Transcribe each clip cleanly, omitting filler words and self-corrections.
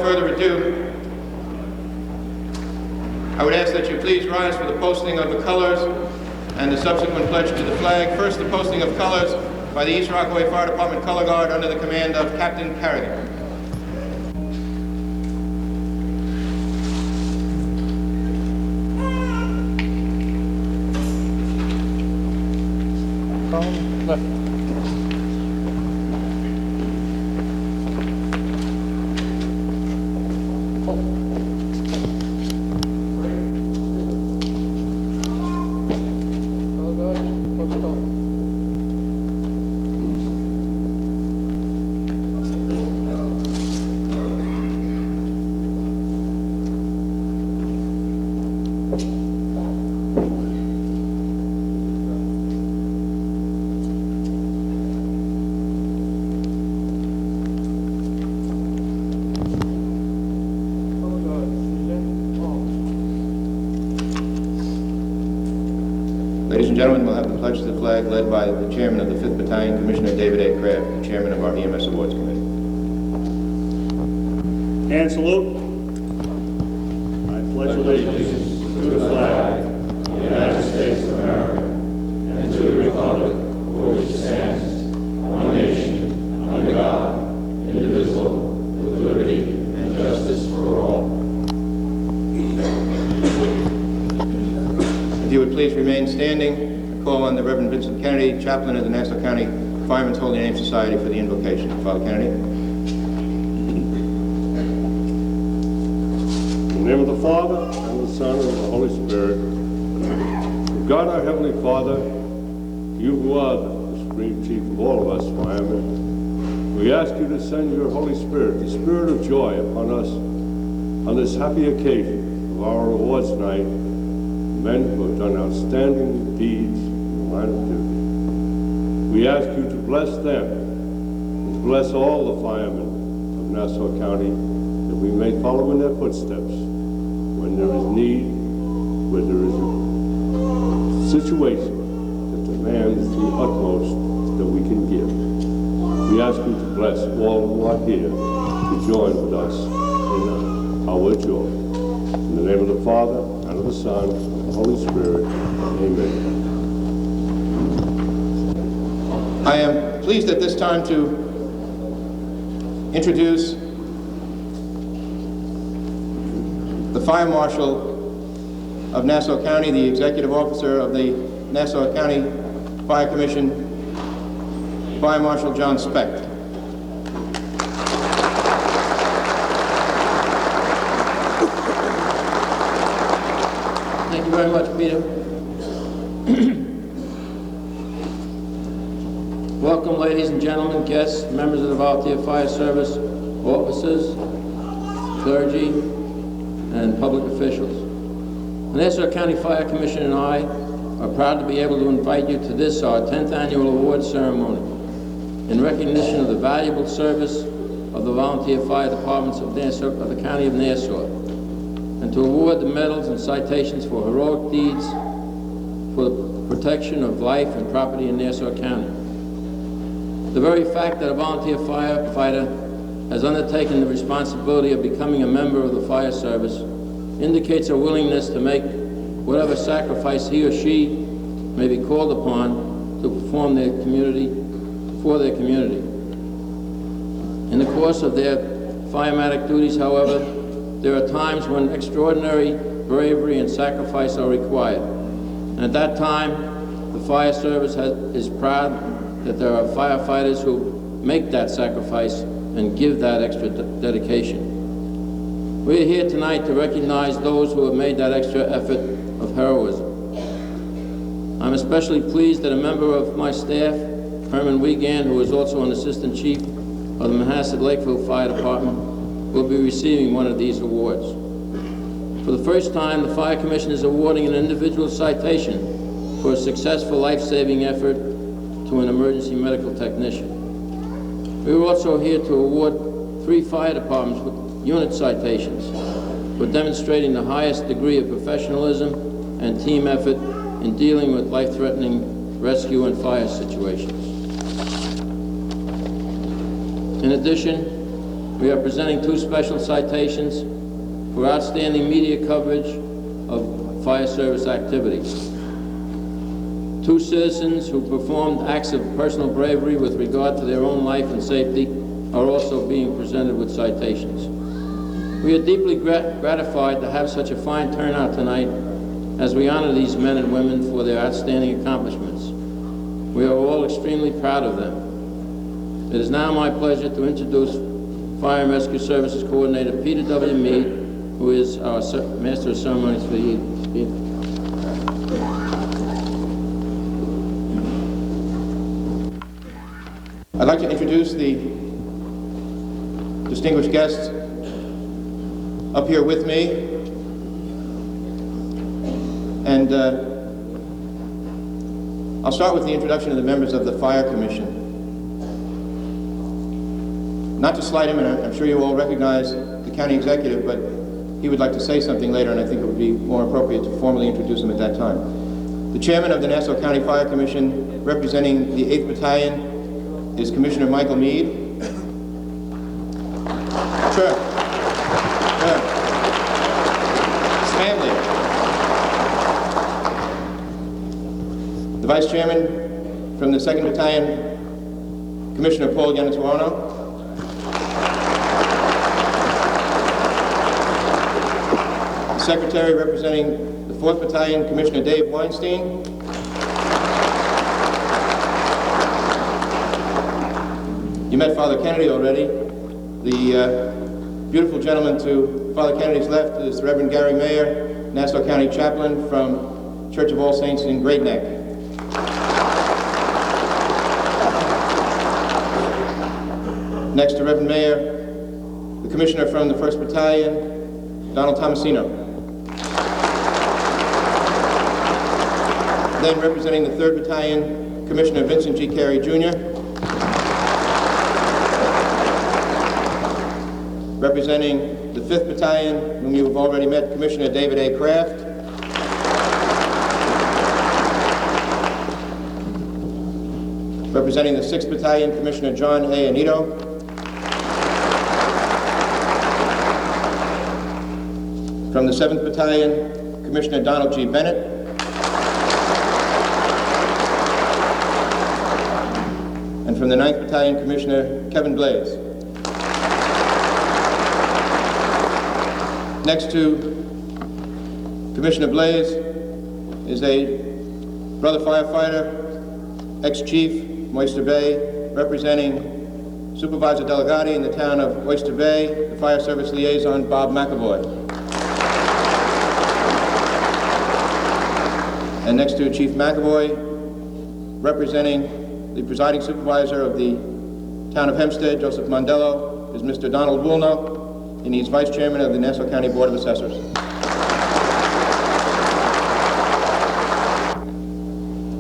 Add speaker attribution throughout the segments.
Speaker 1: further ado, I would ask that you please rise for the posting of the colors and the subsequent pledge to the flag. First, the posting of colors by the East Rockaway Fire Department Color Guard under the command of Captain Carrigan. Ladies and gentlemen, we'll have the pledge to the flag led by the chairman of the 5th Battalion, Commissioner David A. Crabb, the chairman of our EMS Awards Committee.
Speaker 2: And salute. I pledge allegiance to the flag of the United States of America and to the republic for which it stands, one nation, under God, indivisible, with liberty and justice for all.
Speaker 1: If you would please remain standing, I call on the Reverend Vincent Kennedy, chaplain of the Nassau County Firemen's Holy Name Society, for the invocation. Father Kennedy.
Speaker 2: In the name of the Father, and the Son, and the Holy Spirit. God, our Heavenly Father, you who are the supreme chief of all of us firemen, we ask you to send your Holy Spirit, the Spirit of joy, upon us on this happy occasion of our awards night, men who have done outstanding deeds in the line of duty. We ask you to bless them and to bless all the firemen of Nassau County, that we may follow in their footsteps when there is need, where there is a situation that demands the utmost that we can give. We ask you to bless all who are here to join with us in our joy. In the name of the Father, and of the Son, and of the Holy Spirit. Amen.
Speaker 1: I am pleased at this time to introduce the Fire Marshal of Nassau County, the Executive Officer of the Nassau County Fire Commission, Fire Marshal John Specht.
Speaker 3: Thank you very much, Peter. Welcome, ladies and gentlemen, guests, members of the Volunteer Fire Service, officers, clergy, and public officials. The Nassau County Fire Commission and I are proud to be able to invite you to this, our 10th annual award ceremony, in recognition of the valuable service of the volunteer fire departments of the County of Nassau, and to award the medals and citations for heroic deeds for the protection of life and property in Nassau County. The very fact that a volunteer firefighter has undertaken the responsibility of becoming a member of the fire service indicates a willingness to make whatever sacrifice he or she may be called upon to perform for their community. In the course of their firematic duties, however, there are times when extraordinary bravery and sacrifice are required. And at that time, the fire service is proud that there are firefighters who make that sacrifice and give that extra dedication. We are here tonight to recognize those who have made that extra effort of heroism. I'm especially pleased that a member of my staff, Herman Wiegand, who is also an assistant chief of the Manhasset Lakeville Fire Department, will be receiving one of these awards. For the first time, the Fire Commission is awarding an individual citation for a successful life-saving effort to an emergency medical technician. We are also here to award 3 fire departments with unit citations for demonstrating the highest degree of professionalism and team effort in dealing with life-threatening rescue and fire situations. In addition, we are presenting 2 special citations for outstanding media coverage of fire service activities. 2 citizens who performed acts of personal bravery with regard to their own life and safety are also being presented with citations. We are deeply gratified to have such a fine turnout tonight as we honor these men and women for their outstanding accomplishments. We are all extremely proud of them. It is now my pleasure to introduce Fire and Rescue Services Coordinator Peter W. Mead, who is our Master of Ceremonies for the evening.
Speaker 1: I'd like to introduce the distinguished guests up here with me. And I'll start with the introduction of the members of the Fire Commission. Not to slight him, and I'm sure you all recognize the county executive, but he would like to say something later, and I think it would be more appropriate to formally introduce him at that time. The chairman of the Nassau County Fire Commission, representing the 8th Battalion, is Commissioner Michael Mead. Sure. Sure. His family. The vice chairman from the 2nd Battalion, Commissioner Paul Yanatuano. The secretary representing the 4th Battalion, Commissioner Dave Weinstein. You met Father Kennedy already. The beautiful gentleman to Father Kennedy's left is the Reverend Gary Mayer, Nassau County Chaplain from Church of All Saints in Great Neck. Next to Reverend Mayer, the Commissioner from the 1st Battalion, Donald Tomasino. Then representing the 3rd Battalion, Commissioner Vincent G. Carey, Jr. Representing the 5th Battalion, whom you have already met, Commissioner David A. Kraft. Representing the 6th Battalion, Commissioner John A. Anito. From the 7th Battalion, Commissioner Donald G. Bennett. And from the 9th Battalion, Commissioner Kevin Blaze. Next to Commissioner Blaze is a brother firefighter, ex-chief from Oyster Bay, representing Supervisor Delegati in the town of Oyster Bay, the Fire Service Liaison, Bob McAvoy. And next to Chief McAvoy, representing the presiding supervisor of the town of Hempstead, Joseph Mondello, is Mr. Donald Woolnough, and he's Vice Chairman of the Nassau County Board of Assessors.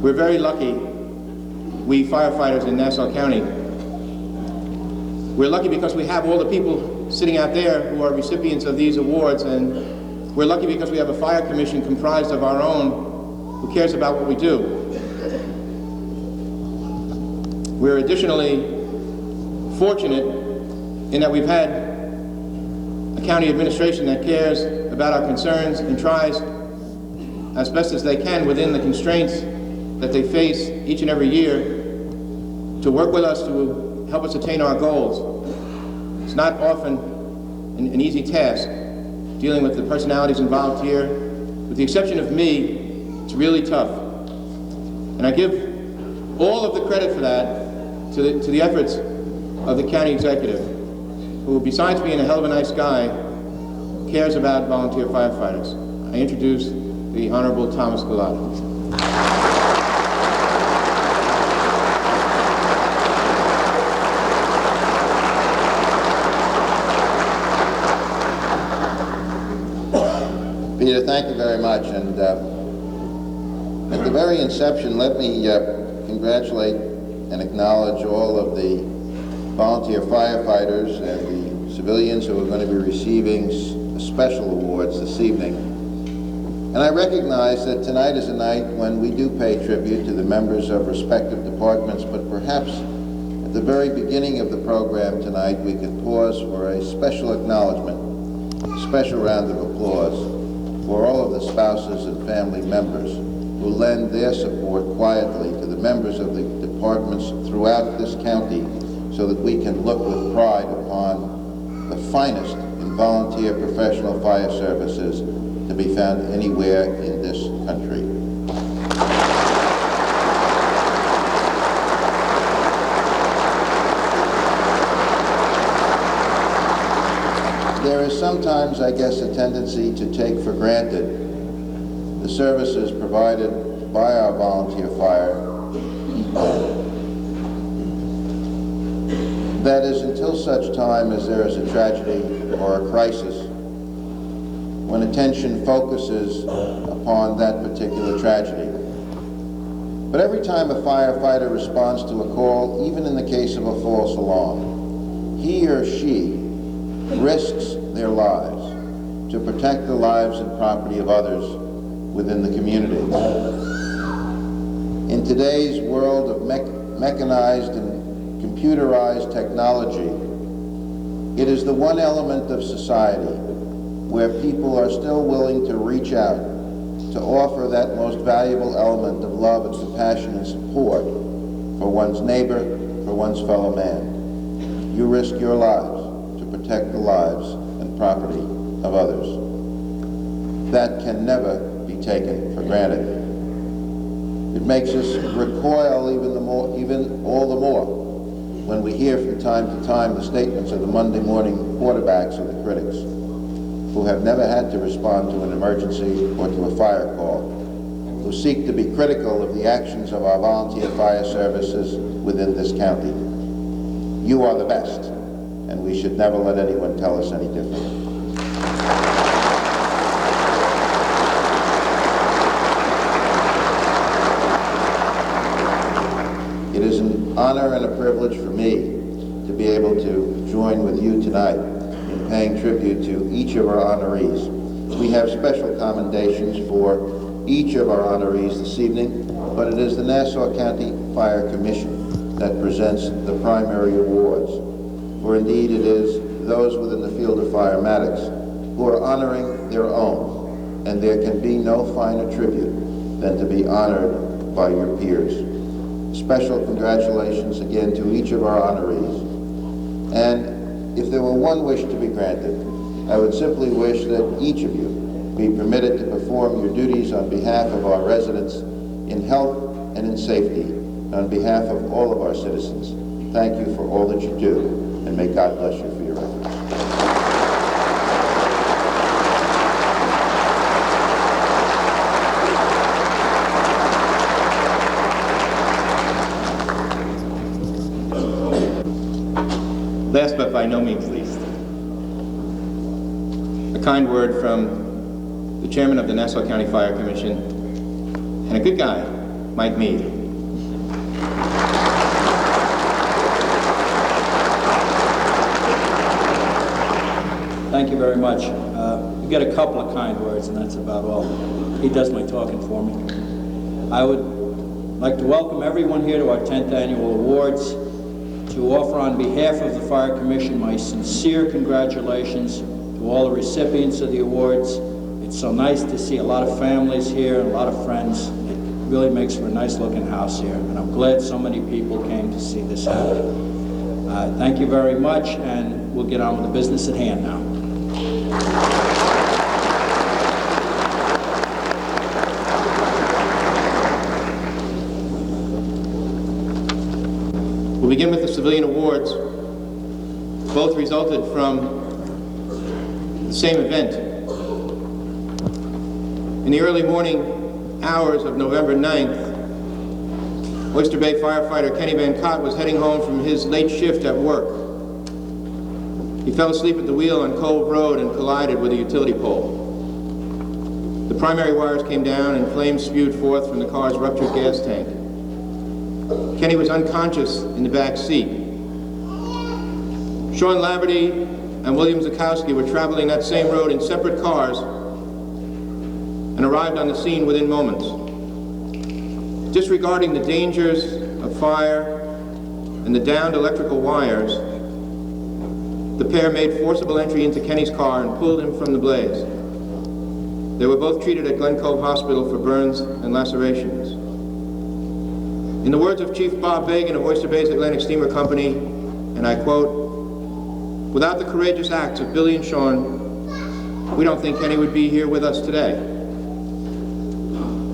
Speaker 1: We're very lucky, we firefighters in Nassau County. We're lucky because we have all the people sitting out there who are recipients of these awards, and we're lucky because we have a fire commission comprised of our own who cares about what we do. We're additionally fortunate in that we've had a county administration that cares about our concerns and tries as best as they can within the constraints that they face each and every year to work with us to help us attain our goals. It's not often an easy task dealing with the personalities involved here. With the exception of me, it's really tough. And I give all of the credit for that to the efforts of the county executive, who, besides being a hell of a nice guy, cares about volunteer firefighters. I introduce the Honorable Thomas Gulati.
Speaker 4: Peter, thank you very much. And at the very inception, let me congratulate and acknowledge all of the volunteer firefighters and the civilians who are going to be receiving special awards this evening. And I recognize that tonight is a night when we do pay tribute to the members of respective departments, but perhaps At the very beginning of the program tonight, we could pause for a special acknowledgement, a special round of applause for all of the spouses and family members who lend their support quietly to the members of the departments throughout this county so that we can look with pride upon the finest in volunteer professional fire services to be found anywhere in this country. There is sometimes, I guess, a tendency to take for granted the services provided by our volunteer fire. That is, until such time as there is a tragedy or a crisis, when attention focuses upon that particular tragedy. But every time a firefighter responds to a call, even in the case of a false alarm, he or she risks their lives to protect the lives and property of others within the community. In today's world of mechanized and computerized technology, it is the one element of society where people are still willing to reach out to offer that most valuable element of love and compassion and support for one's neighbor, for one's fellow man. You risk your lives to protect the lives and property of others. That can never be taken for granted. It makes us recoil even all the more when we hear from time to time the statements of the Monday morning quarterbacks of the critics who have never had to respond to an emergency or to a fire call, who seek to be critical of the actions of our volunteer fire services within this county. You are the best, and we should never let anyone tell us any different. It is an honor and a privilege for me to be able to join with you tonight in paying tribute to each of our honorees. We have special commendations for each of our honorees this evening, but it is the Nassau County Fire Commission that presents the primary awards. For indeed it is those within the field of firematics who are honoring their own, and there can be no finer tribute than to be honored by your peers. Special congratulations again to each of our honorees. And if there were one wish to be granted, I would simply wish that each of you be permitted to perform your duties on behalf of our residents in health and in safety, on behalf of all of our citizens. Thank you for all that you do, and may God bless you for your efforts.
Speaker 1: Last but by no means least, a kind word from the chairman of the Nassau County Fire Commission and a good guy, Mike Mead.
Speaker 5: Thank you very much. You get a couple of kind words, and that's about all. He does my talking for me. I would like to welcome everyone here to our 10th annual awards, to offer on behalf of the Fire Commission my sincere congratulations to all the recipients of the awards. It's so nice to see a lot of families here and a lot of friends. It really makes for a nice looking house here, and I'm glad so many people came to see this happen. Thank you very much, and we'll get on with the business at hand now.
Speaker 1: We'll begin with the civilian awards. Both resulted from the same event. In the early morning hours of November 9th, Oyster Bay firefighter Kenny Van Cott was heading home from his late shift at work. He fell asleep at the wheel on Cove Road and collided with a utility pole. The primary wires came down and flames spewed forth from the car's ruptured gas tank. Kenny was unconscious in the back seat. Sean Laverty and William Zukowski were traveling that same road in separate cars and arrived on the scene within moments. Disregarding the dangers of fire and the downed electrical wires, the pair made forcible entry into Kenny's car and pulled him from the blaze. They were both treated at Glen Cove Hospital for burns and lacerations. In the words of Chief Bob Bagan of Oyster Bay's Atlantic Steamer Company, and I quote, "Without the courageous acts of Billy and Sean, we don't think Kenny would be here with us today."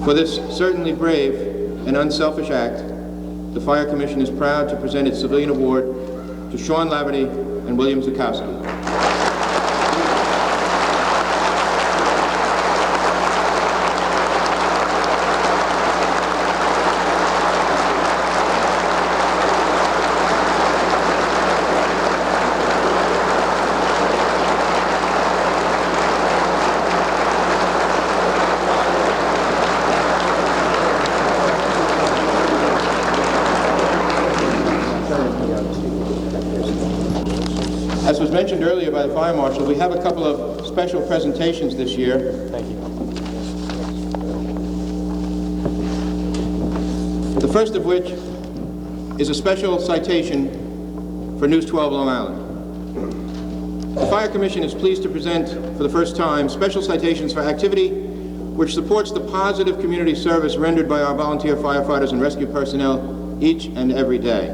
Speaker 1: For this certainly brave and unselfish act, the Fire Commission is proud to present its civilian award to Sean Laverty and William Zukowski. As was mentioned earlier by the Fire Marshal, we have a couple of special presentations this year.
Speaker 6: Thank you.
Speaker 1: The first of which is a special citation for News 12 Long Island. The Fire Commission is pleased to present for the first time special citations for activity which supports the positive community service rendered by our volunteer firefighters and rescue personnel each and every day.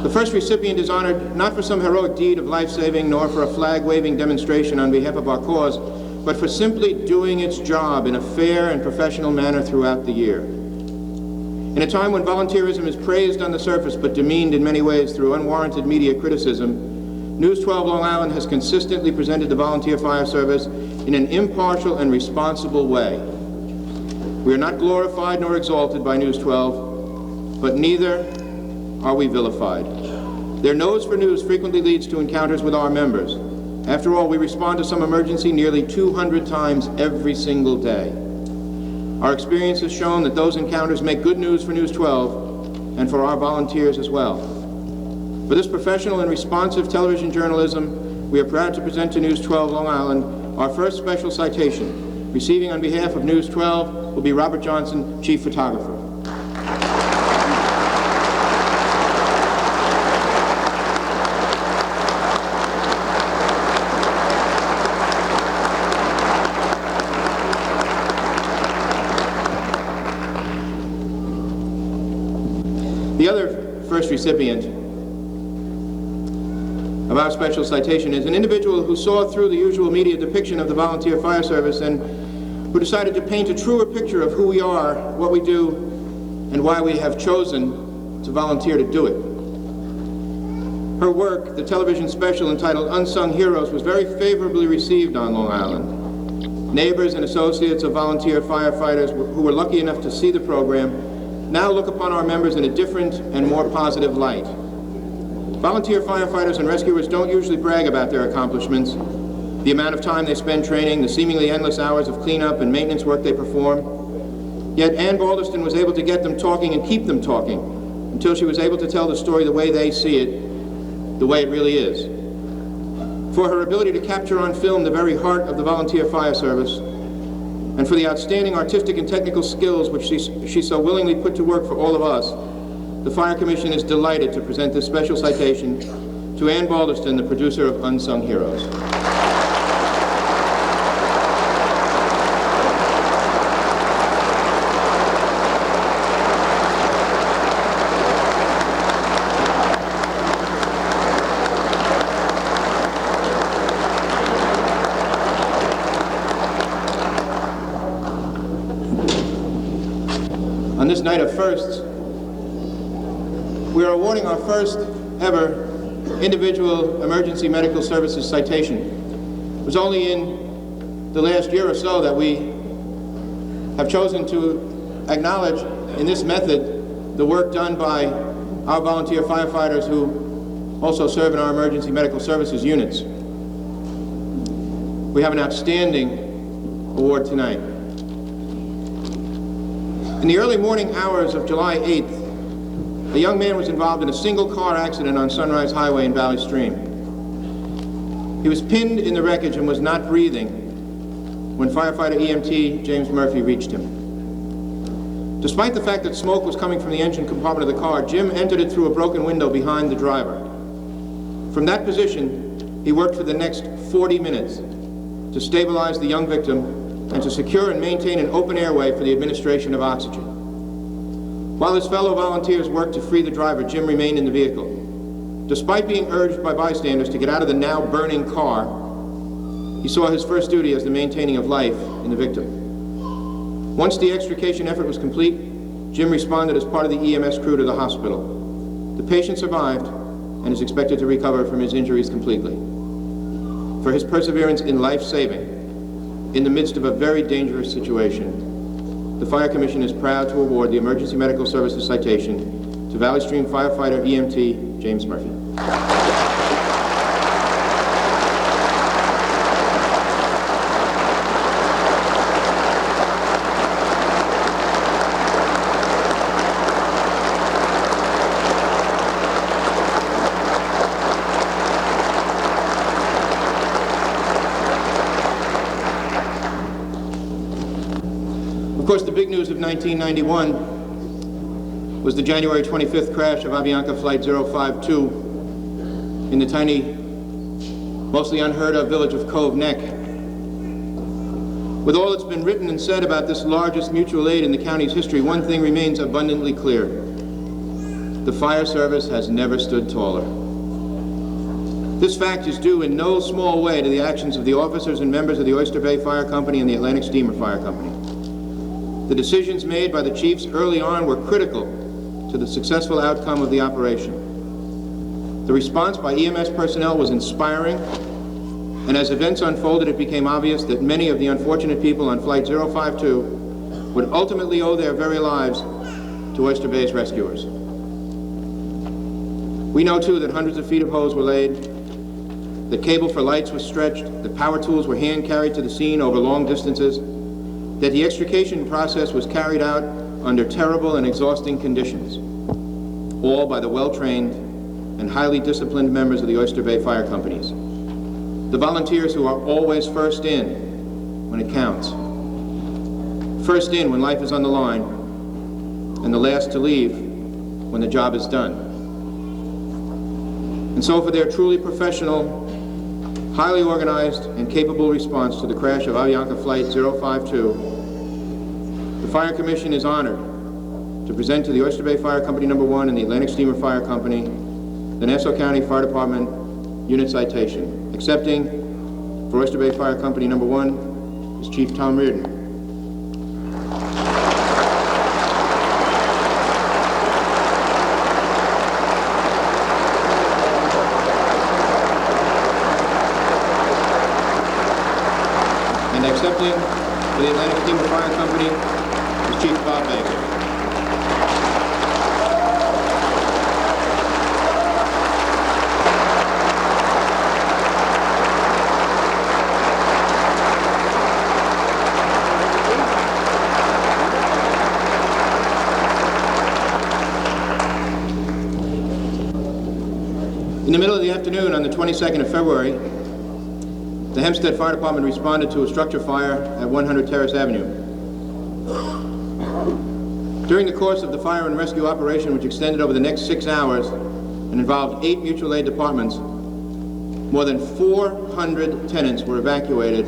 Speaker 1: The first recipient is honored not for some heroic deed of life-saving nor for a flag-waving demonstration on behalf of our cause, but for simply doing its job in a fair and professional manner throughout the year. In a time when volunteerism is praised on the surface but demeaned in many ways through unwarranted media criticism, News 12 Long Island has consistently presented the volunteer fire service in an impartial and responsible way. We are not glorified nor exalted by News 12, but neither are we vilified. Their nose for news frequently leads to encounters with our members. After all, we respond to some emergency nearly 200 times every single day. Our experience has shown that those encounters make good news for News 12 and for our volunteers as well. For this professional and responsive television journalism, we are proud to present to News 12 Long Island our first special citation. Receiving on behalf of News 12 will be Robert Johnson, Chief Photographer. The other first recipient of our special citation is an individual who saw through the usual media depiction of the volunteer fire service and who decided to paint a truer picture of who we are, what we do, and why we have chosen to volunteer to do it. Her work, the television special entitled Unsung Heroes, was very favorably received on Long Island. Neighbors and associates of volunteer firefighters who were lucky enough to see the program now look upon our members in a different and more positive light. Volunteer firefighters and rescuers don't usually brag about their accomplishments, the amount of time they spend training, the seemingly endless hours of cleanup and maintenance work they perform. Yet Ann Balderston was able to get them talking and keep them talking until she was able to tell the story the way they see it, the way it really is. For her ability to capture on film the very heart of the volunteer fire service, and for the outstanding artistic and technical skills which she so willingly put to work for all of us, the Fire Commission is delighted to present this special citation to Ann Balderston, the producer of Unsung Heroes. On this night of firsts, we are awarding our first ever individual emergency medical services citation. It was only in the last year or so that we have chosen to acknowledge in this method the work done by our volunteer firefighters who also serve in our emergency medical services units. We have an outstanding award tonight. In the early morning hours of July 8th, a young man was involved in a single-car accident on Sunrise Highway in Valley Stream. He was pinned in the wreckage and was not breathing when firefighter EMT James Murphy reached him. Despite the fact that smoke was coming from the engine compartment of the car, Jim entered it through a broken window behind the driver. From that position, he worked for the next 40 minutes to stabilize the young victim and to secure and maintain an open airway for the administration of oxygen. While his fellow volunteers worked to free the driver, Jim remained in the vehicle. Despite being urged by bystanders to get out of the now burning car, he saw his first duty as the maintaining of life in the victim. Once the extrication effort was complete, Jim responded as part of the EMS crew to the hospital. The patient survived and is expected to recover from his injuries completely. For his perseverance in life-saving, in the midst of a very dangerous situation, the Fire Commission is proud to award the Emergency Medical Services Citation to Valley Stream firefighter EMT James Murphy. Of course, the big news of 1991 was the January 25th crash of Avianca Flight 052 in the tiny, mostly unheard of village of Cove Neck. With all that's been written and said about this largest mutual aid in the county's history, one thing remains abundantly clear. The fire service has never stood taller. This fact is due in no small way to the actions of the officers and members of the Oyster Bay Fire Company and the Atlantic Steamer Fire Company. The decisions made by the chiefs early on were critical to the successful outcome of the operation. The response by EMS personnel was inspiring, and as events unfolded, it became obvious that many of the unfortunate people on Flight 052 would ultimately owe their very lives to Oyster Bay's rescuers. We know, too, that hundreds of feet of hose were laid, that cable for lights was stretched, that power tools were hand-carried to the scene over long distances, that the extrication process was carried out under terrible and exhausting conditions, all by the well-trained and highly disciplined members of the Oyster Bay Fire Companies. The volunteers who are always first in when it counts. First in when life is on the line, and the last to leave when the job is done. And so for their truly professional, highly organized and capable response to the crash of Avianca Flight 052, the Fire Commission is honored to present to the Oyster Bay Fire Company No. 1 and the Atlantic Steamer Fire Company the Nassau County Fire Department Unit Citation. Accepting for Oyster Bay Fire Company No. 1 is Chief Tom Reardon. Accepting for the Atlantic Steamer Fire Company is Chief Bob Baker. In the middle of the afternoon on the 22nd of February, the Hempstead Fire Department responded to a structure fire at 100 Terrace Avenue. During the course of the fire and rescue operation, which extended over the next 6 hours and involved 8 mutual aid departments, more than 400 tenants were evacuated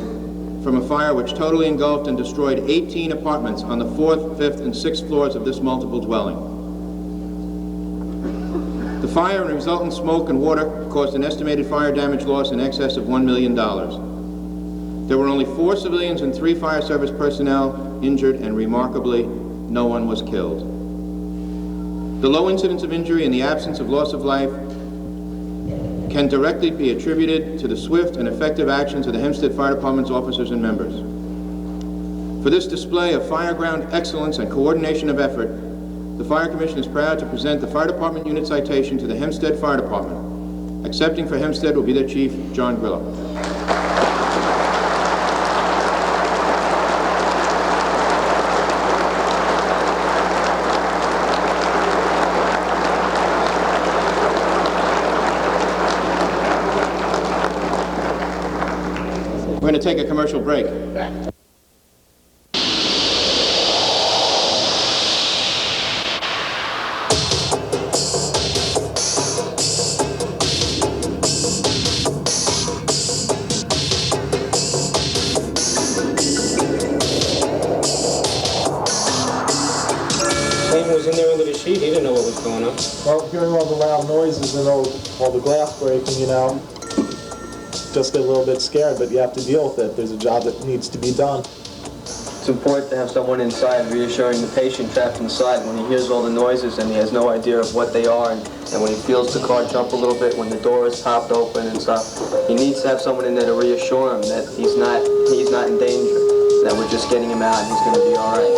Speaker 1: from a fire which totally engulfed and destroyed 18 apartments on the 4th, 5th, and 6th floors of this multiple dwelling. The fire and resultant smoke and water caused an estimated fire damage loss in excess of $1 million. There were only 4 civilians and 3 fire service personnel injured, and remarkably, no one was killed. The low incidence of injury and the absence of loss of life can directly be attributed to the swift and effective actions of the Hempstead Fire Department's officers and members. For this display of fireground excellence and coordination of effort, the Fire Commission is proud to present the Fire Department Unit Citation to the Hempstead Fire Department. Accepting for Hempstead will be their Chief, John Grillo. We're going to take a commercial break.
Speaker 6: seat. He didn't know what was going on.
Speaker 7: Well, hearing all the loud noises and all the glass breaking, you know, just get a little bit scared, but you have to deal with it. There's a job that needs to be done.
Speaker 8: It's important to have someone inside reassuring the patient trapped inside when he hears all the noises and he has no idea of what they are, and when he feels the car jump a little bit when the door is popped open and stuff. He needs to have someone in there to reassure him that he's not in danger, that we're just getting him out and he's going to be all right.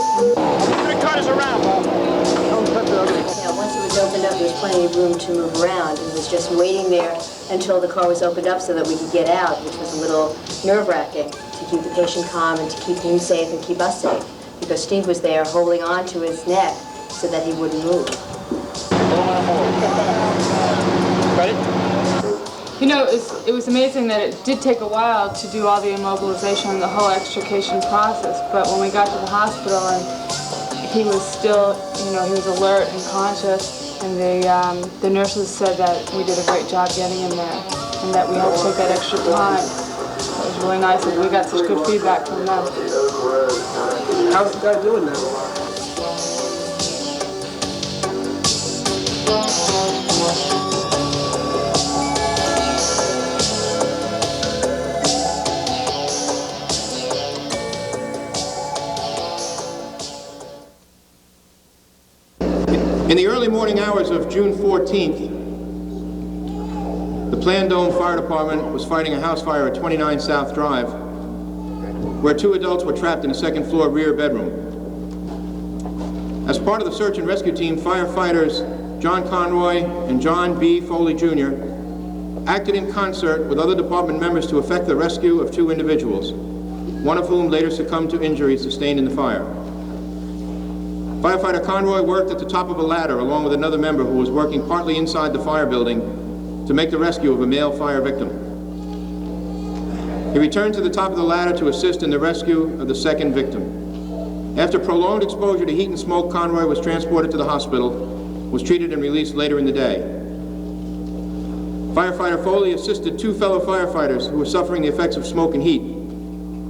Speaker 9: The car's around, Bob.
Speaker 10: Once it was opened up, there was plenty of room to move around, and was just waiting there until the car was opened up so that we could get out, which was a little nerve-wracking, to keep the patient calm and to keep him safe and keep us safe, because Steve was there holding on to his neck so that he wouldn't move.
Speaker 9: Ready?
Speaker 11: You know, it was amazing that it did take a while to do all the immobilization and the whole extrication process, but when we got to the hospital and he was still, you know, he was alert and conscious, and the nurses said that we did a great job getting him there and that we had to take that extra time. It was really nice that we got such good feedback from them.
Speaker 6: How's the guy doing now?
Speaker 1: In the early morning hours of June 14th, the Plandome Fire Department was fighting a house fire at 29 South Drive, where 2 adults were trapped in a second-floor rear bedroom. As part of the search and rescue team, firefighters John Conroy and John B. Foley Jr. acted in concert with other department members to effect the rescue of 2 individuals, one of whom later succumbed to injuries sustained in the fire. Firefighter Conroy worked at the top of a ladder along with another member who was working partly inside the fire building to make the rescue of a male fire victim. He returned to the top of the ladder to assist in the rescue of the second victim. After prolonged exposure to heat and smoke, Conroy was transported to the hospital, was treated and released later in the day. Firefighter Foley assisted 2 fellow firefighters who were suffering the effects of smoke and heat.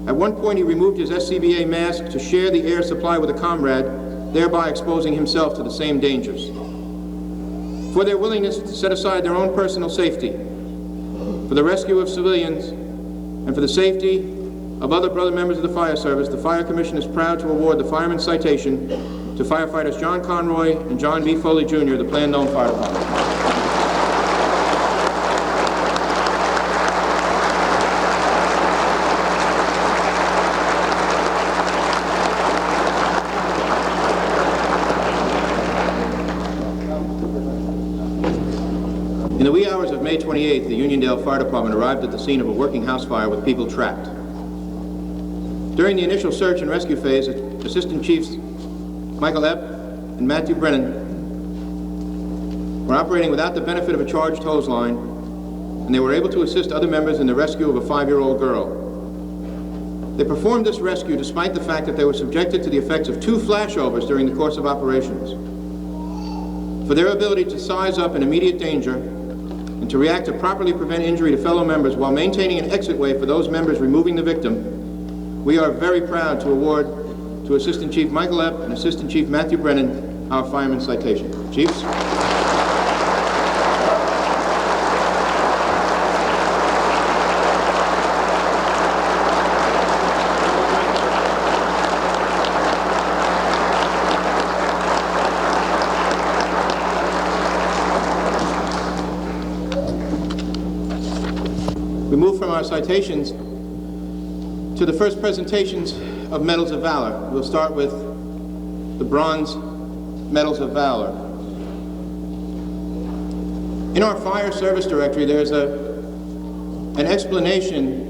Speaker 1: At one point, he removed his SCBA mask to share the air supply with a comrade, thereby exposing himself to the same dangers. For their willingness to set aside their own personal safety, for the rescue of civilians, and for the safety of other brother members of the fire service, the Fire Commission is proud to award the Fireman's Citation to firefighters John Conroy and John B. Foley Jr., the Plandome Fire Department. In the wee hours of May 28th, the Uniondale Fire Department arrived at the scene of a working house fire with people trapped. During the initial search and rescue phase, Assistant Chiefs Michael Epp and Matthew Brennan were operating without the benefit of a charged hose line, and they were able to assist other members in the rescue of a 5-year-old girl. They performed this rescue despite the fact that they were subjected to the effects of 2 flashovers during the course of operations. For their ability to size up in immediate danger and to react to properly prevent injury to fellow members while maintaining an exit way for those members removing the victim, we are very proud to award to Assistant Chief Michael Epp and Assistant Chief Matthew Brennan our Fireman's Citation. Chiefs? We move from our citations to the first presentations of Medals of Valor. We'll start with the Bronze Medals of Valor. In our fire service directory, there's an explanation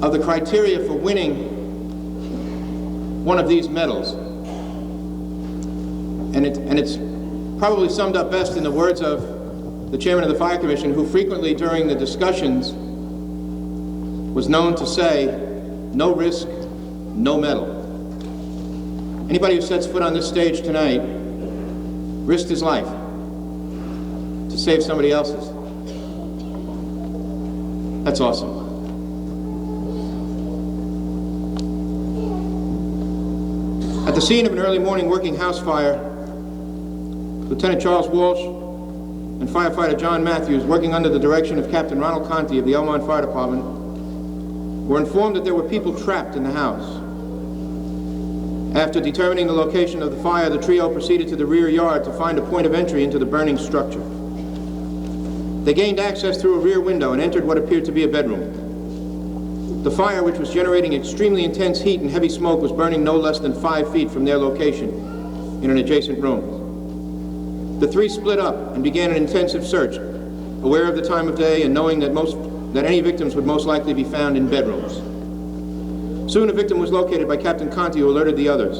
Speaker 1: of the criteria for winning one of these medals. And it's probably summed up best in the words of the chairman of the Fire Commission, who frequently during the discussions was known to say, no risk, no medal. Anybody who sets foot on this stage tonight risked his life to save somebody else's. That's awesome. At the scene of an early morning working house fire, Lieutenant Charles Walsh and firefighter John Matthews, working under the direction of Captain Ronald Conti of the Elmont Fire Department, were informed that there were people trapped in the house. After determining the location of the fire, the trio proceeded to the rear yard to find a point of entry into the burning structure. They gained access through a rear window and entered what appeared to be a bedroom. The fire, which was generating extremely intense heat and heavy smoke, was burning no less than 5 feet from their location in an adjacent room. The three split up and began an intensive search, aware of the time of day and knowing that any victims would most likely be found in bedrooms. Soon a victim was located by Captain Conti, who alerted the others.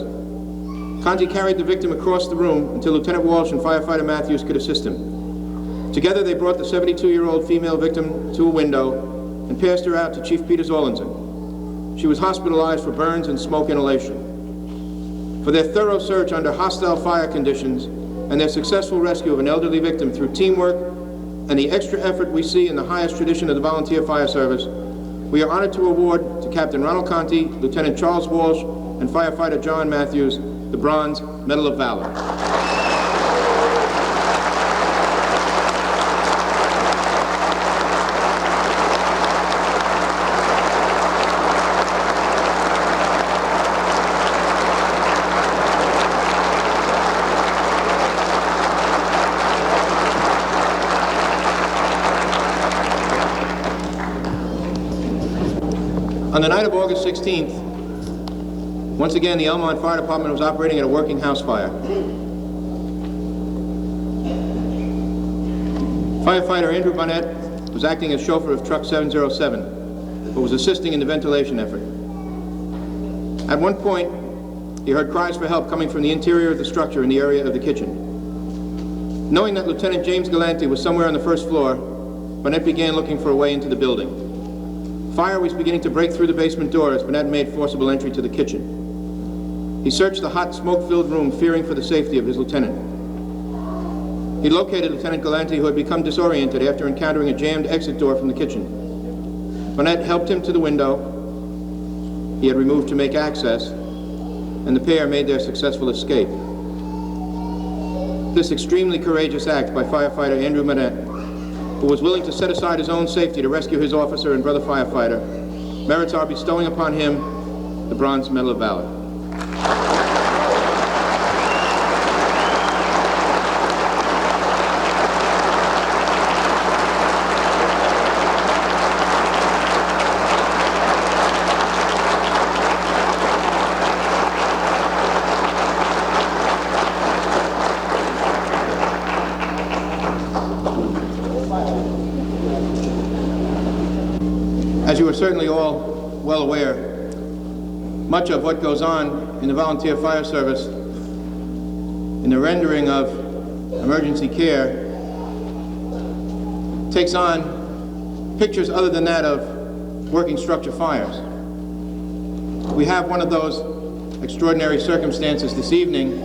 Speaker 1: Conti carried the victim across the room until Lieutenant Walsh and firefighter Matthews could assist him. Together they brought the 72-year-old female victim to a window and passed her out to Chief Peter Zorlinson. She was hospitalized for burns and smoke inhalation. For their thorough search under hostile fire conditions and their successful rescue of an elderly victim through teamwork and the extra effort we see in the highest tradition of the volunteer fire service, we are honored to award to Captain Ronald Conti, Lieutenant Charles Walsh, and firefighter John Matthews the Bronze Medal of Valor. On the night of August 16th, once again the Elmont Fire Department was operating at a working house fire. Firefighter Andrew Bonnet was acting as chauffeur of truck 707, but was assisting in the ventilation effort. At one point, he heard cries for help coming from the interior of the structure in the area of the kitchen. Knowing that Lieutenant James Galante was somewhere on the first floor, Bonnet began looking for a way into the building. Fire was beginning to break through the basement door as Bonnet made forcible entry to the kitchen. He searched the hot, smoke-filled room, fearing for the safety of his lieutenant. He located Lieutenant Galante, who had become disoriented after encountering a jammed exit door from the kitchen. Bonnet helped him to the window he had removed to make access, and the pair made their successful escape. This extremely courageous act by firefighter Andrew Bonnet, who was willing to set aside his own safety to rescue his officer and brother firefighter, merits our bestowing upon him the Bronze Medal of Valor. As you are certainly all well aware, much of what goes on in the volunteer fire service in the rendering of emergency care takes on pictures other than that of working structure fires. We have one of those extraordinary circumstances this evening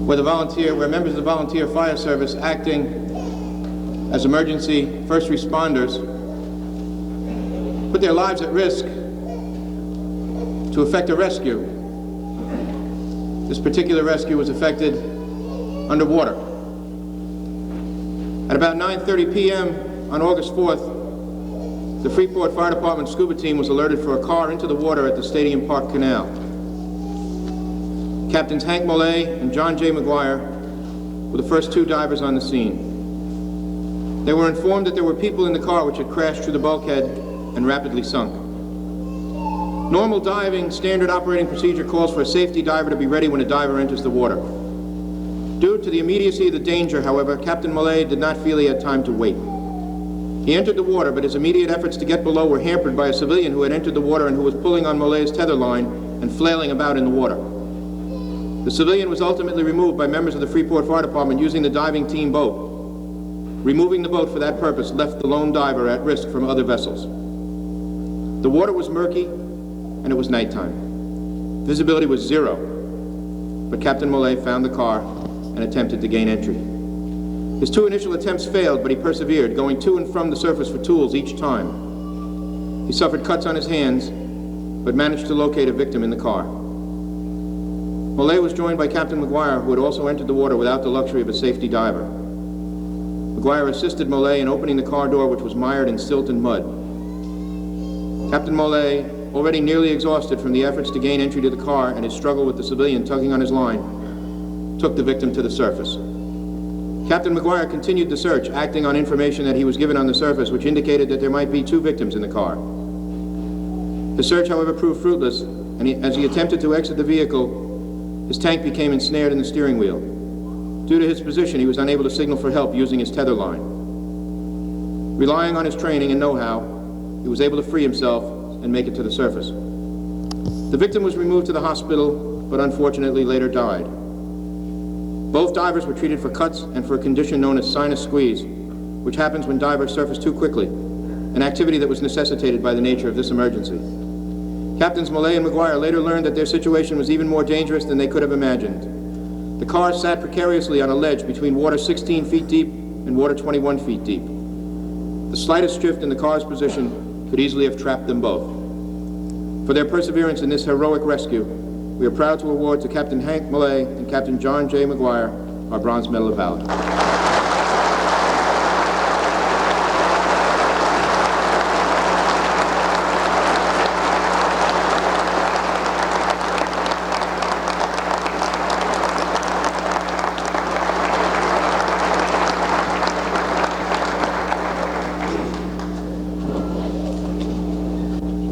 Speaker 1: where members of the volunteer fire service acting as emergency first responders put their lives at risk to effect a rescue. This particular rescue was effected underwater. At about 9:30 p.m. on August 4th, the Freeport Fire Department scuba team was alerted for a car into the water at the Stadium Park Canal. Captains Hank Mollet and John J. McGuire were the first two divers on the scene. They were informed that there were people in the car which had crashed through the bulkhead and rapidly sunk. Normal diving standard operating procedure calls for a safety diver to be ready when a diver enters the water. Due to the immediacy of the danger, however, Captain Mollet did not feel he had time to wait. He entered the water, but his immediate efforts to get below were hampered by a civilian who had entered the water and who was pulling on Mollet's tether line and flailing about in the water. The civilian was ultimately removed by members of the Freeport Fire Department using the diving team boat. Removing the boat for that purpose left the lone diver at risk from other vessels. The water was murky, and it was nighttime. Visibility was zero, but Captain Mollet found the car and attempted to gain entry. His two initial attempts failed, but he persevered, going to and from the surface for tools each time. He suffered cuts on his hands, but managed to locate a victim in the car. Mollet was joined by Captain McGuire, who had also entered the water without the luxury of a safety diver. McGuire assisted Mollet in opening the car door, which was mired in silt and mud. Captain Mollet, already nearly exhausted from the efforts to gain entry to the car and his struggle with the civilian tugging on his line, took the victim to the surface. Captain McGuire continued the search, acting on information that he was given on the surface, which indicated that there might be 2 victims in the car. The search, however, proved fruitless, and as he attempted to exit the vehicle, his tank became ensnared in the steering wheel. Due to his position, he was unable to signal for help using his tether line. Relying on his training and know-how, he was able to free himself and make it to the surface. The victim was removed to the hospital, but unfortunately later died. Both divers were treated for cuts and for a condition known as sinus squeeze, which happens when divers surface too quickly, an activity that was necessitated by the nature of this emergency. Captains Mollet and McGuire later learned that their situation was even more dangerous than they could have imagined. The car sat precariously on a ledge between water 16 feet deep and water 21 feet deep. The slightest shift in the car's position could easily have trapped them both. For their perseverance in this heroic rescue, we are proud to award to Captain Hank Mollet and Captain John J. McGuire our Bronze Medal of Valor.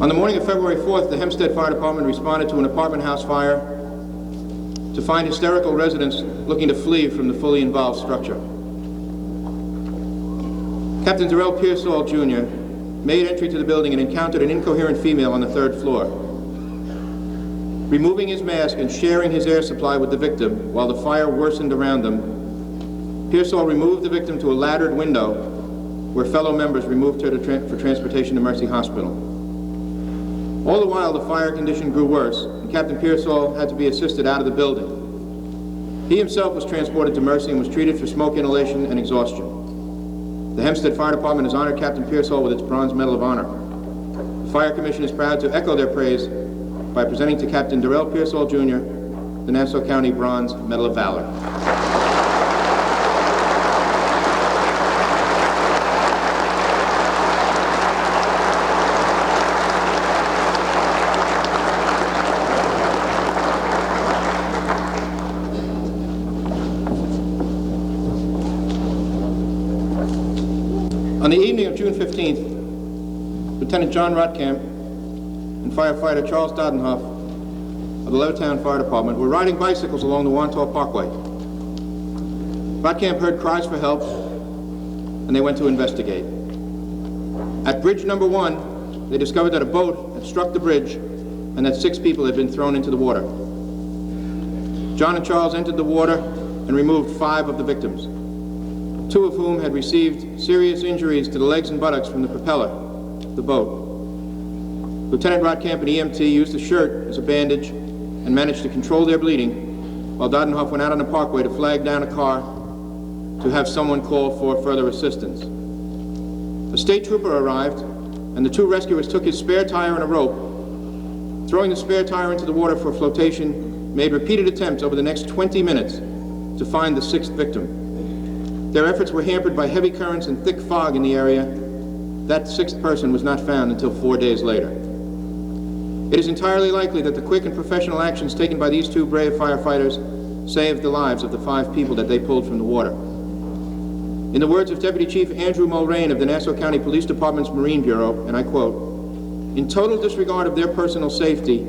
Speaker 1: On the morning of February 4th, the Hempstead Fire Department responded to an apartment house fire to find hysterical residents looking to flee from the fully involved structure. Captain Darrell Pearsall, Jr. made entry to the building and encountered an incoherent female on the 3rd floor. Removing his mask and sharing his air supply with the victim while the fire worsened around them, Pearsall removed the victim to a laddered window where fellow members removed her for transportation to Mercy Hospital. All the while, the fire condition grew worse, and Captain Pearsall had to be assisted out of the building. He himself was transported to Mercy and was treated for smoke inhalation and exhaustion. The Hempstead Fire Department has honored Captain Pearsall with its Bronze Medal of Honor. The Fire Commission is proud to echo their praise by presenting to Captain Darrell Pearsall, Jr. the Nassau County Bronze Medal of Valor. On the evening of June 15th, Lieutenant John Rotkamp and firefighter Charles Dodenhoff of the Levittown Fire Department were riding bicycles along the Wantagh Parkway. Rotkamp heard cries for help, and they went to investigate. At bridge number 1, they discovered that a boat had struck the bridge and that 6 people had been thrown into the water. John and Charles entered the water and removed 5 of the victims, 2 of whom had received serious injuries to the legs and buttocks from the propeller of the boat. Lieutenant Rotkamp and EMT used the shirt as a bandage and managed to control their bleeding, while Dodenhoff went out on the parkway to flag down a car to have someone call for further assistance. A state trooper arrived, and the 2 rescuers took his spare tire and a rope. Throwing the spare tire into the water for flotation, made repeated attempts over the next 20 minutes to find the 6th victim. Their efforts were hampered by heavy currents and thick fog in the area. That 6th person was not found until 4 days later. It is entirely likely that the quick and professional actions taken by these 2 brave firefighters saved the lives of the 5 people that they pulled from the water. In the words of Deputy Chief Andrew Mulrain of the Nassau County Police Department's Marine Bureau, and I quote, "In total disregard of their personal safety,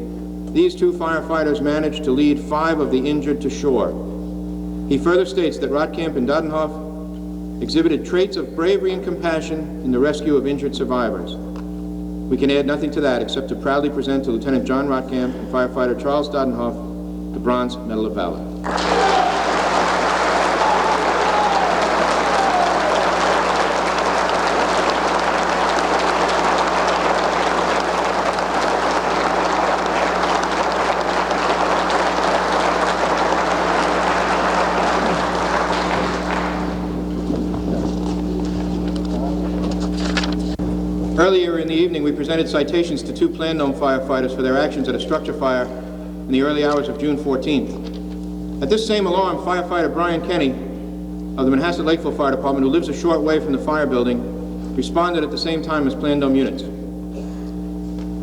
Speaker 1: these 2 firefighters managed to lead 5 of the injured to shore." He further states that Rotkamp and Dodenhoff exhibited traits of bravery and compassion in the rescue of injured survivors. We can add nothing to that except to proudly present to Lieutenant John Rotkamp and firefighter Charles Dodenhoff the Bronze Medal of Valor. Earlier in the evening, we presented citations to 2 Plan Dome firefighters for their actions at a structure fire in the early hours of June 14th. At this same alarm, firefighter Brian Kenny of the Manhasset Lakeville Fire Department, who lives a short way from the fire building, responded at the same time as Plandome units.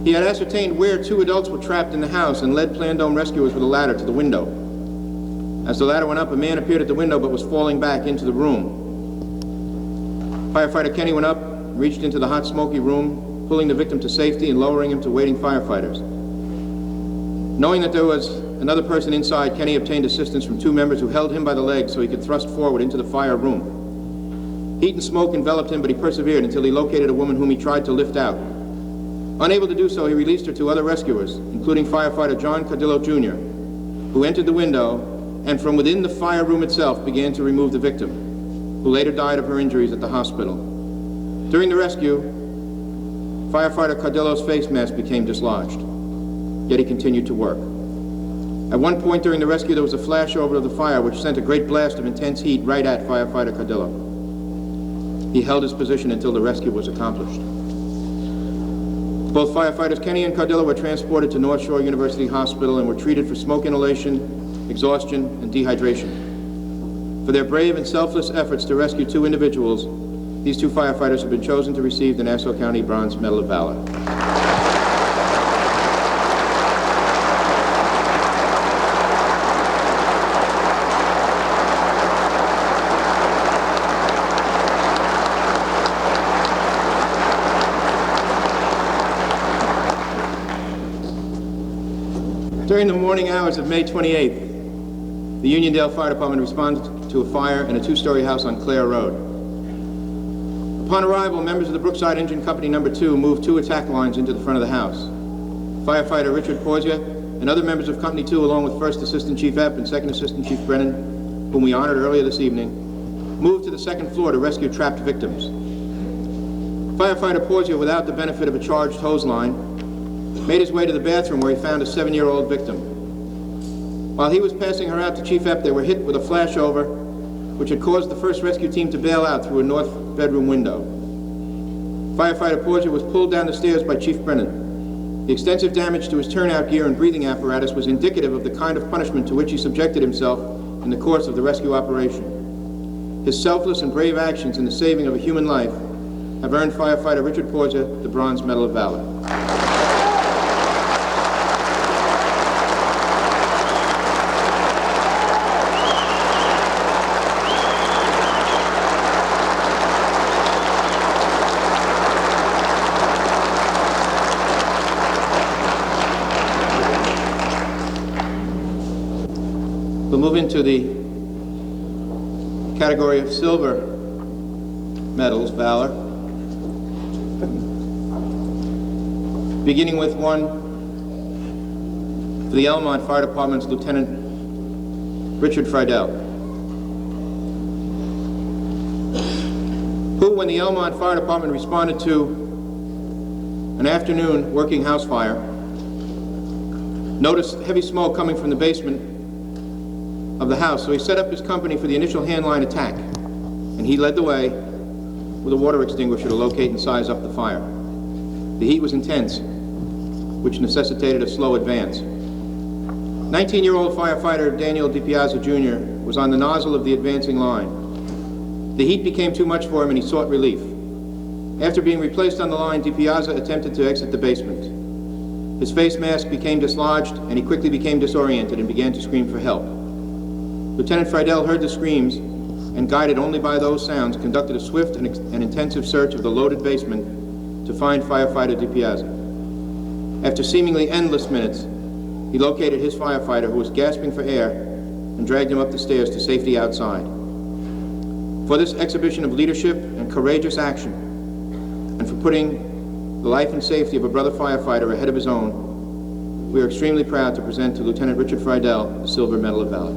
Speaker 1: He had ascertained where 2 adults were trapped in the house and led Plandome rescuers with a ladder to the window. As the ladder went up, a man appeared at the window but was falling back into the room. Firefighter Kenny went up, reached into the hot, smoky room, pulling the victim to safety and lowering him to waiting firefighters. Knowing that there was another person inside, Kenny obtained assistance from 2 members who held him by the legs so he could thrust forward into the fire room. Heat and smoke enveloped him, but he persevered until he located a woman whom he tried to lift out. Unable to do so, he released her to other rescuers, including firefighter John Cardillo Jr., who entered the window and from within the fire room itself began to remove the victim, who later died of her injuries at the hospital. During the rescue, firefighter Cardillo's face mask became dislodged, yet he continued to work. At one point during the rescue, there was a flashover of the fire which sent a great blast of intense heat right at firefighter Cardillo. He held his position until the rescue was accomplished. Both firefighters Kenny and Cardillo were transported to North Shore University Hospital and were treated for smoke inhalation, exhaustion, and dehydration. For their brave and selfless efforts to rescue 2 individuals, these 2 firefighters have been chosen to receive the Nassau County Bronze Medal of Valor. During the morning hours of May 28th, the Uniondale Fire Department responded to a fire in a 2-story house on Clare Road. Upon arrival, members of the Brookside Engine Company No. 2 moved 2 attack lines into the front of the house. Firefighter Richard Porzia and other members of Company 2, along with First Assistant Chief Epp and Second Assistant Chief Brennan, whom we honored earlier this evening, moved to the 2nd floor to rescue trapped victims. Firefighter Porzia, without the benefit of a charged hose line, made his way to the bathroom where he found a 7-year-old victim. While he was passing her out to Chief Epp, they were hit with a flashover, which had caused the first rescue team to bail out through a north bedroom window. Firefighter Porzia was pulled down the stairs by Chief Brennan. The extensive damage to his turnout gear and breathing apparatus was indicative of the kind of punishment to which he subjected himself in the course of the rescue operation. His selfless and brave actions in the saving of a human life have earned firefighter Richard Porzia the Bronze Medal of Valor. We'll move into the category of silver medals, valor, beginning with one for the Elmont Fire Department's Lieutenant Richard Friedel, who, when the Elmont Fire Department responded to an afternoon working house fire, noticed heavy smoke coming from the basement of the house, so he set up his company for the initial handline attack, and he led the way with a water extinguisher to locate and size up the fire. The heat was intense, which necessitated a slow advance. 19-year-old firefighter Daniel DiPiazza Jr. was on the nozzle of the advancing line. The heat became too much for him and he sought relief. After being replaced on the line, DiPiazza attempted to exit the basement. His face mask became dislodged and he quickly became disoriented and began to scream for help. Lieutenant Friedel heard the screams and, guided only by those sounds, conducted a swift and intensive search of the loaded basement to find firefighter DiPiazza. After seemingly endless minutes, he located his firefighter, who was gasping for air, and dragged him up the stairs to safety outside. For this exhibition of leadership and courageous action, and for putting the life and safety of a brother firefighter ahead of his own, we are extremely proud to present to Lieutenant Richard Friedel the Silver Medal of Valor.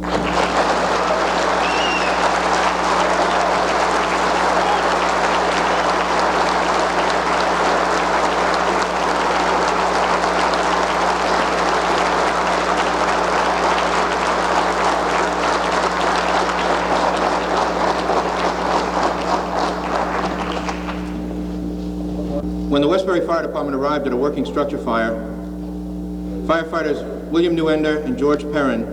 Speaker 1: When the Westbury Fire Department arrived at a working structure fire, firefighters William Newender and George Perrin,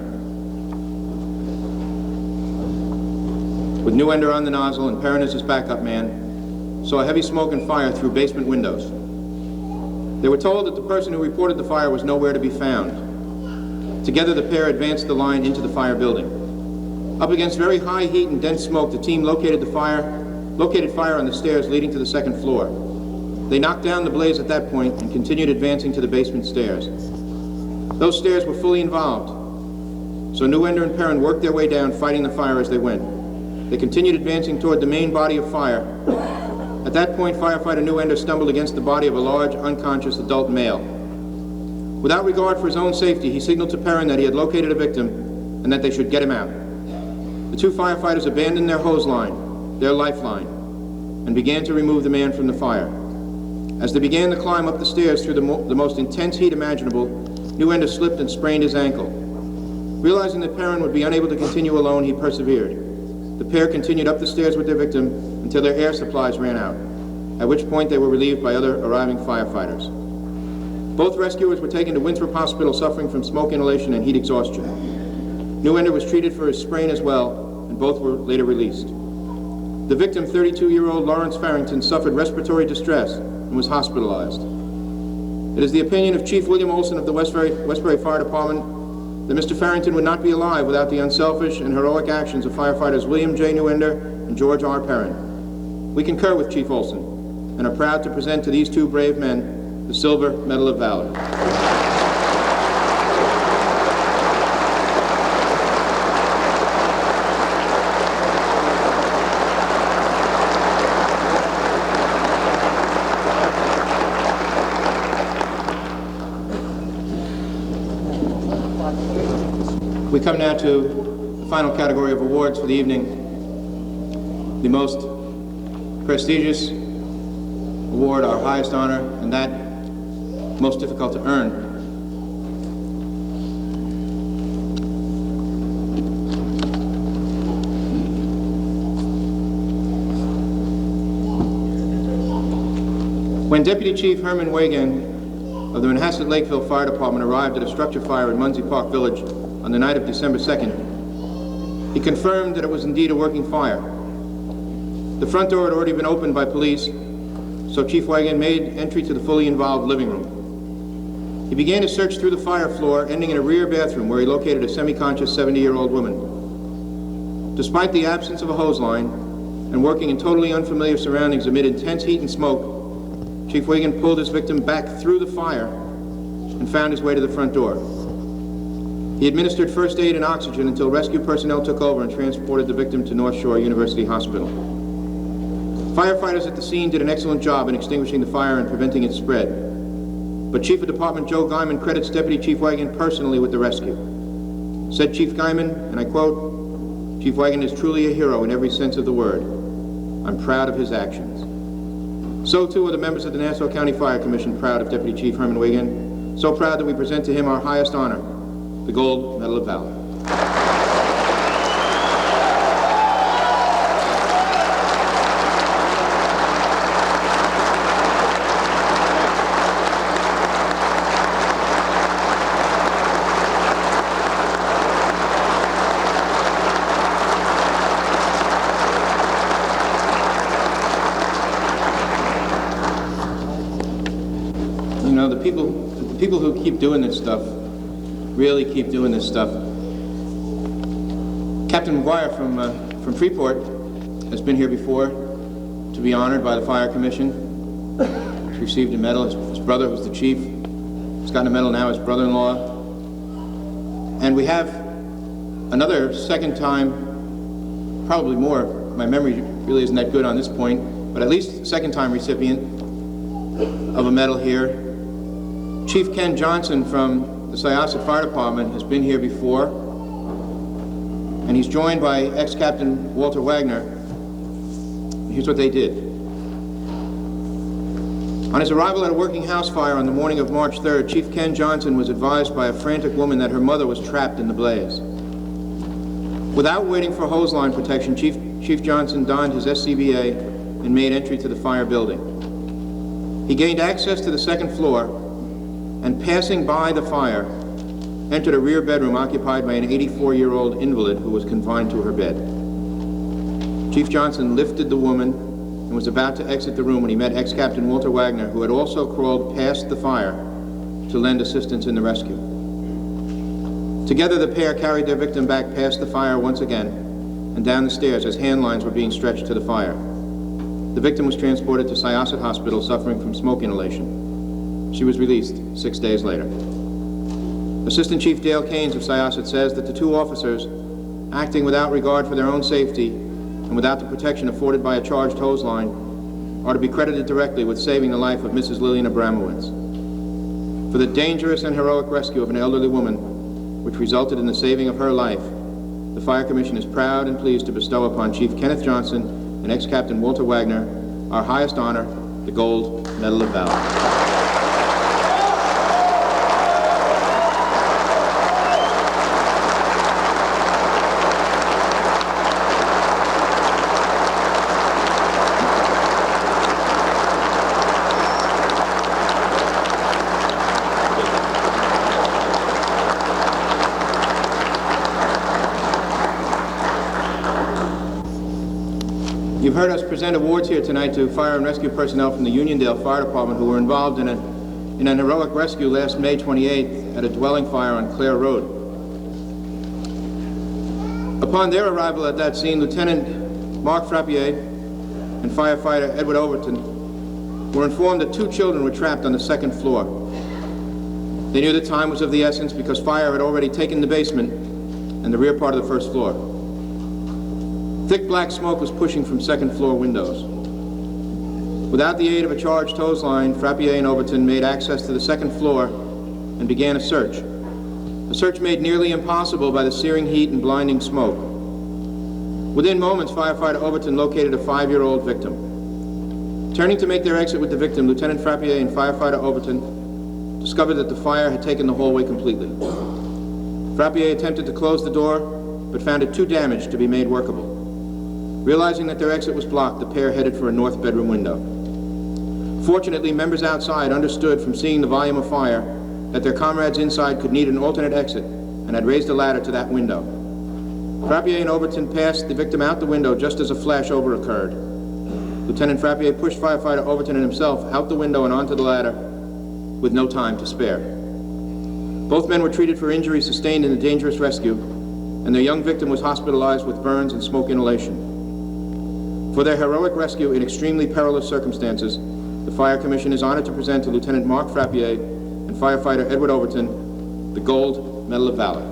Speaker 1: with Newender on the nozzle and Perrin as his backup man, saw heavy smoke and fire through basement windows. They were told that the person who reported the fire was nowhere to be found. Together, the pair advanced the line into the fire building. Up against very high heat and dense smoke, the team located fire on the stairs leading to the second floor. They knocked down the blaze at that point and continued advancing to the basement stairs. Those stairs were fully involved, so Newender and Perrin worked their way down, fighting the fire as they went. They continued advancing toward the main body of fire. At that point, firefighter Newender stumbled against the body of a large, unconscious adult male. Without regard for his own safety, he signaled to Perrin that he had located a victim and that they should get him out. The two firefighters abandoned their hose line, their lifeline, and began to remove the man from the fire. As they began to climb up the stairs through the most intense heat imaginable, Newender slipped and sprained his ankle. Realizing that Perrin would be unable to continue alone, he persevered. The pair continued up the stairs with their victim until their air supplies ran out, at which point they were relieved by other arriving firefighters. Both rescuers were taken to Winthrop Hospital suffering from smoke inhalation and heat exhaustion. Newender was treated for his sprain as well, and both were later released. The victim, 32-year-old Lawrence Farrington, suffered respiratory distress and was hospitalized. It is the opinion of Chief William Olson of the Westbury Fire Department that Mr. Farrington would not be alive without the unselfish and heroic actions of firefighters William J. Newender and George R. Perrin. We concur with Chief Olson and are proud to present to these two brave men the Silver Medal of Valor. We come now to the final category of awards for the evening, the most prestigious award, our highest honor, and that most difficult to earn. When Deputy Chief Herman Wagan of the Manhasset Lakeville Fire Department arrived at a structure fire in Muncie Park Village on the night of December 2nd, he confirmed that it was indeed a working fire. The front door had already been opened by police, so Chief Wagan made entry to the fully involved living room. He began to search through the fire floor, ending in a rear bathroom where he located a semi-conscious 70-year-old woman. Despite the absence of a hose line and working in totally unfamiliar surroundings amid intense heat and smoke, Chief Wagan pulled his victim back through the fire and found his way to the front door. He administered first aid and oxygen until rescue personnel took over and transported the victim to North Shore University Hospital. Firefighters at the scene did an excellent job in extinguishing the fire and preventing its spread. But Chief of Department Joe Guyman credits Deputy Chief Wagan personally with the rescue. Said Chief Guyman, and I quote, "Chief Wagan is truly a hero in every sense of the word. I'm proud of his actions." So too are the members of the Nassau County Fire Commission proud of Deputy Chief Herman Wagan, so proud that we present to him our highest honor, the Gold Medal of Valor. You know, the people who keep doing this stuff really keep doing this stuff. Captain McGuire from Freeport has been here before to be honored by the Fire Commission. He received a medal. His brother was the chief. He's gotten a medal now, his brother-in-law. And we have another second time, probably more. My memory really isn't that good on this point, but at least second time recipient of a medal here. Chief Ken Johnson from the Syosset Fire Department has been here before, and he's joined by ex-Captain Walter Wagner. Here's what they did. On his arrival at a working house fire on the morning of March 3rd, Chief Ken Johnson was advised by a frantic woman that her mother was trapped in the blaze. Without waiting for hose line protection, Chief Johnson donned his SCBA and made entry to the fire building. He gained access to the second floor, and passing by the fire, entered a rear bedroom occupied by an 84-year-old invalid who was confined to her bed. Chief Johnson lifted the woman and was about to exit the room when he met ex-Captain Walter Wagner, who had also crawled past the fire to lend assistance in the rescue. Together, the pair carried their victim back past the fire once again and down the stairs as hand lines were being stretched to the fire. The victim was transported to Syosset Hospital suffering from smoke inhalation. She was released 6 days later. Assistant Chief Dale Keynes of Syosset says that the two officers, acting without regard for their own safety and without the protection afforded by a charged hose line, are to be credited directly with saving the life of Mrs. Lillian Abramowitz. For the dangerous and heroic rescue of an elderly woman, which resulted in the saving of her life, the Fire Commission is proud and pleased to bestow upon Chief Kenneth Johnson and ex-Captain Walter Wagner our highest honor, the Gold Medal of Valor. You've heard us present awards here tonight to fire and rescue personnel from the Uniondale Fire Department who were involved in an heroic rescue last May 28th at a dwelling fire on Clare Road. Upon their arrival at that scene, Lieutenant Mark Frappier and firefighter Edward Overton were informed that 2 children were trapped on the 2nd floor. They knew that time was of the essence because fire had already taken the basement and the rear part of the 1st floor. Thick black smoke was pushing from 2nd floor windows. Without the aid of a charged hose line, Frappier and Overton made access to the 2nd floor and began a search. A search made nearly impossible by the searing heat and blinding smoke. Within moments, firefighter Overton located a 5-year-old victim. Turning to make their exit with the victim, Lieutenant Frappier and firefighter Overton discovered that the fire had taken the hallway completely. Frappier attempted to close the door, but found it too damaged to be made workable. Realizing that their exit was blocked, the pair headed for a north bedroom window. Fortunately, members outside understood from seeing the volume of fire that their comrades inside could need an alternate exit and had raised a ladder to that window. Frappier and Overton passed the victim out the window just as a flashover occurred. Lieutenant Frappier pushed firefighter Overton and himself out the window and onto the ladder with no time to spare. Both men were treated for injuries sustained in the dangerous rescue, and their young victim was hospitalized with burns and smoke inhalation. For their heroic rescue in extremely perilous circumstances, the Fire Commission is honored to present to Lieutenant Mark Frappier and firefighter Edward Overton the Gold Medal of Valor.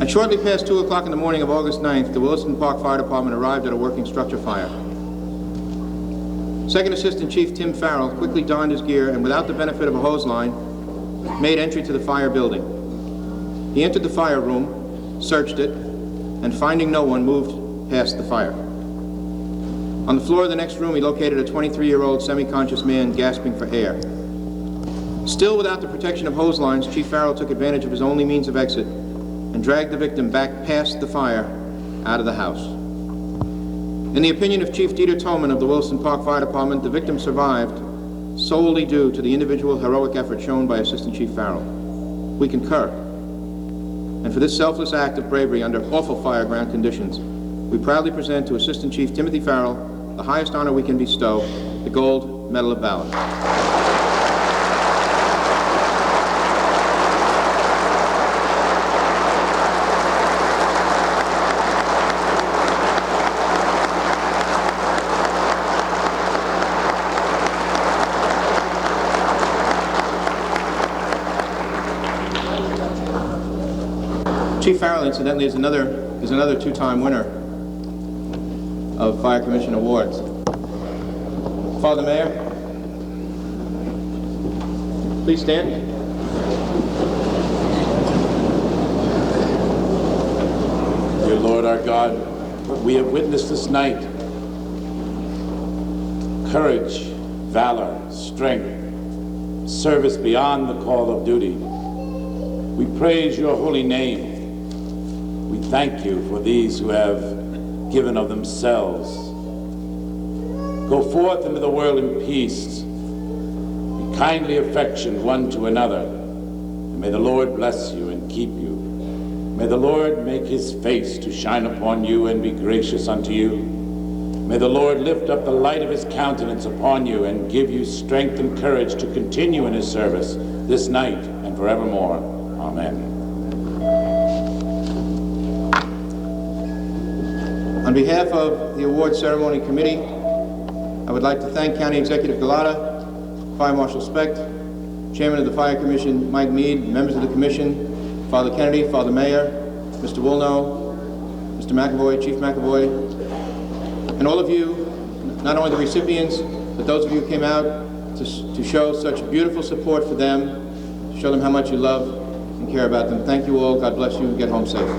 Speaker 1: At shortly past 2 o'clock in the morning of August 9th, the Williston Park Fire Department arrived at a working structure fire. Second Assistant Chief Tim Farrell quickly donned his gear and, without the benefit of a hose line, made entry to the fire building. He entered the fire room, searched it, and finding no one, moved past the fire. On the floor of the next room, he located a 23-year-old semi-conscious man gasping for air. Still without the protection of hose lines, Chief Farrell took advantage of his only means of exit and dragged the victim back past the fire out of the house. In the opinion of Chief Dieter Tolman of the Williston Park Fire Department, the victim survived solely due to the individual heroic effort shown by Assistant Chief Farrell. We concur. And for this selfless act of bravery under awful fireground conditions, we proudly present to Assistant Chief Timothy Farrell the highest honor we can bestow, the Gold Medal of Valor. Chief Farrell, incidentally, is another two-time winner of Fire Commission awards. Father Mayor, please stand.
Speaker 12: Dear Lord our God, what we have witnessed this night courage, valor, strength, service beyond the call of duty. We praise your holy name. We thank you for these who have given of themselves. Go forth into the world in peace. Be kindly affectioned one to another. And may the Lord bless you and keep you. May the Lord make his face to shine upon you and be gracious unto you. May the Lord lift up the light of his countenance upon you and give you strength and courage to continue in his service this night and forevermore. Amen.
Speaker 1: On behalf of the award ceremony committee, I would like to thank County Executive Galata, Fire Marshal Specht, Chairman of the Fire Commission Mike Mead, members of the commission, Father Kennedy, Father Mayer, Mr. Woolnough, Mr. McAvoy, Chief McAvoy, and all of you, not only the recipients, but those of you who came out to show such beautiful support for them, to show them how much you love and care about them. Thank you all. God bless you. Get home safe.